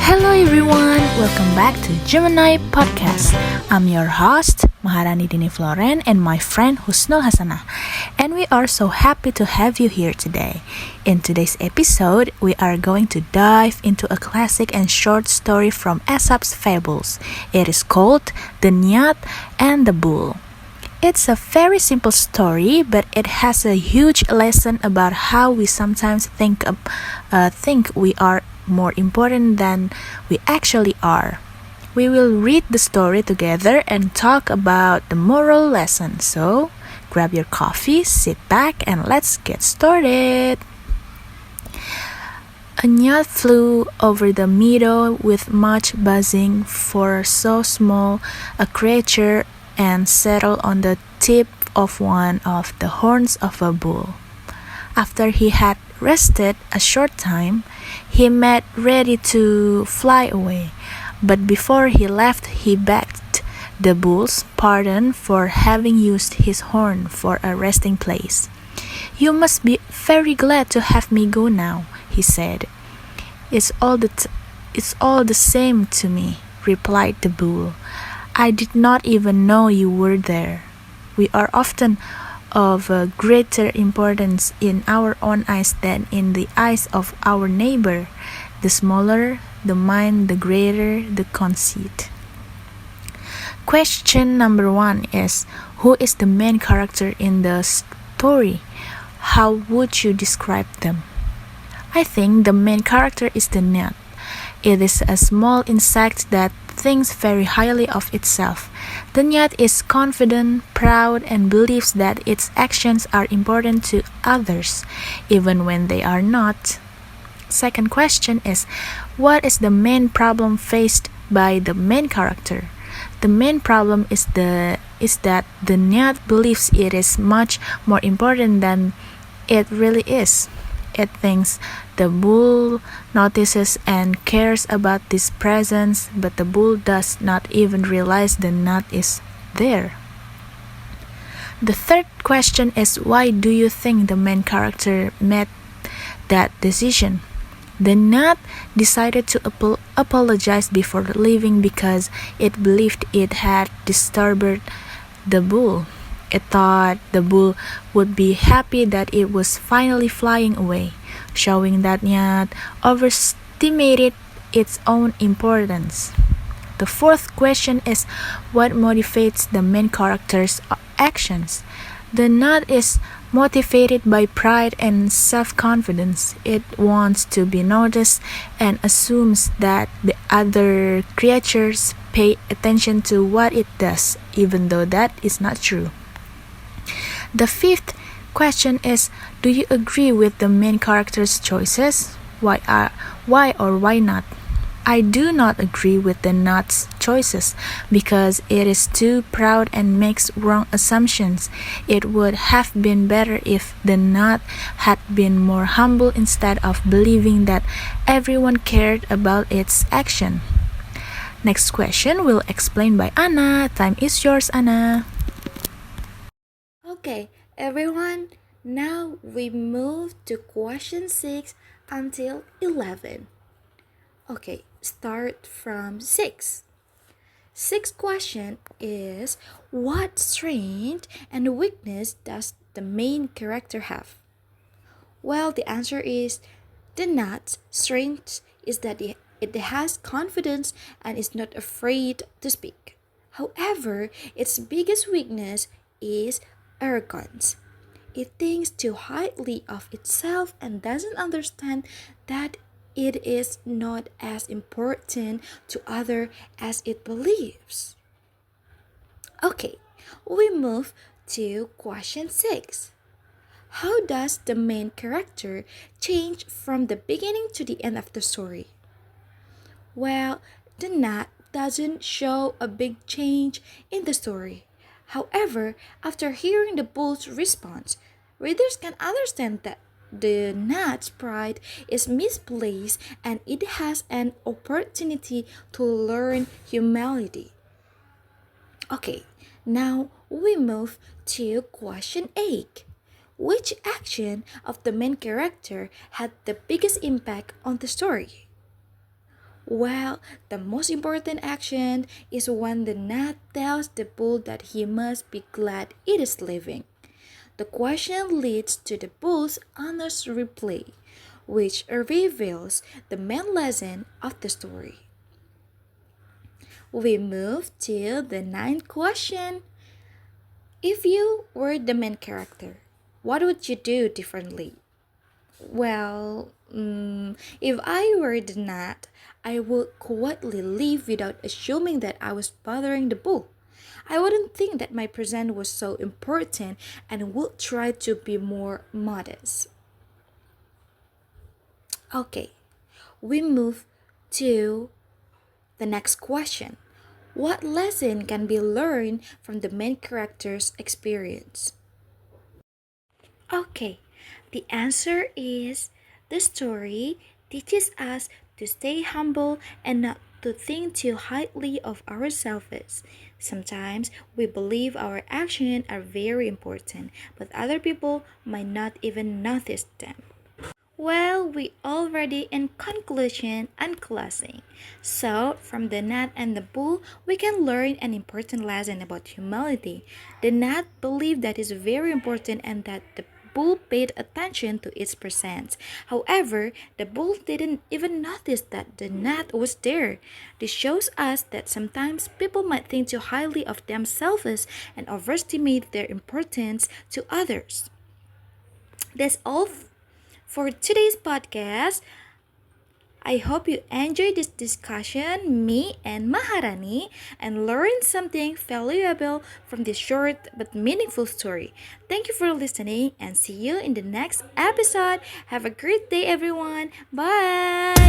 Hello everyone, welcome back to Gemini Podcast. I'm your host, Maharani Floren, and my friend Husnul Hasanah. And we are so happy to have you here today. In today's episode, we are going to dive into a classic and short story from Aesop's Fables. It is called The Gnat and the Bull. It's a very simple story, but it has a huge lesson about how we sometimes think we are more important than we actually are. We will read the story together and talk about the moral lesson. So, grab your coffee, sit back, and let's get started. A gnat flew over the meadow with much buzzing for so small a creature and settled on the tip of one of the horns of a bull. After he had rested a short time, he made ready to fly away. But before he left, he begged the bull's pardon for having used his horn for a resting place. "You must be very glad to have me go now," he said. It's all the same to me," replied the bull. "I did not even know you were there. We are often of greater importance in our own eyes than in the eyes of our neighbor. The smaller the mind, the greater the conceit." Question number 1 is, who is the main character in the story? How would you describe them? I think the main character is the gnat. It is a small insect that thinks very highly of itself. The gnat is confident, proud, and believes that its actions are important to others, even when they are not. Second question is, what is the main problem faced by the main character? The main problem is that the gnat believes it is much more important than it really is. It thinks the bull notices and cares about this presence, but the bull does not even realize the gnat is there. The third question is, why do you think the main character made that decision? The gnat decided to apologize before leaving because it believed it had disturbed the bull. It thought the bull would be happy that it was finally flying away, showing that gnat overestimated its own importance. The fourth question is, what motivates the main character's actions? The gnat is motivated by pride and self-confidence. It wants to be noticed and assumes that the other creatures pay attention to what it does, even though that is not true. The fifth question is, do you agree with the main character's choices? Why or why not? I do not agree with the gnat's choices because it is too proud and makes wrong assumptions. It would have been better if the gnat had been more humble instead of believing that everyone cared about its action. Next question will explain by Anna. Time is yours, Anna. Okay, everyone, now we move to question 6 until 11. Okay, start from 6. Sixth question is, what strength and weakness does the main character have? Well, the answer is, the gnat's strength is that it has confidence and is not afraid to speak. However, its biggest weakness is arrogance. It thinks too highly of itself and doesn't understand that it is not as important to others as it believes. Okay, we move to question 6. How does the main character change from the beginning to the end of the story? Well, the gnat doesn't show a big change in the story. However, after hearing the bull's response, readers can understand that the gnat's pride is misplaced and it has an opportunity to learn humility. Okay, now we move to question 8. Which action of the main character had the biggest impact on the story? Well, the most important action is when the gnat tells the bull that he must be glad it is living. The question leads to the bull's honest reply, which reveals the main lesson of the story. We move to the ninth question. If you were the main character, what would you do differently? Well, if I were the gnat, I would quietly leave without assuming that I was bothering the bull. I wouldn't think that my present was so important and would try to be more modest. Okay, we move to the next question. What lesson can be learned from the main character's experience? Okay, the answer is the story teaches us to stay humble and not to think too highly of ourselves. Sometimes we believe our actions are very important, but other people might not even notice them. Well, we already in conclusion and closing. So, from the gnat and the bull, we can learn an important lesson about humility. The gnat believed that is very important and that the bull paid attention to its presence. However, the bull didn't even notice that the gnat was there. This shows us that sometimes people might think too highly of themselves and overestimate their importance to others. That's all for today's podcast. I hope you enjoyed this discussion, me and Maharani, and learned something valuable from this short but meaningful story. Thank you for listening and see you in the next episode. Have a great day, everyone. Bye.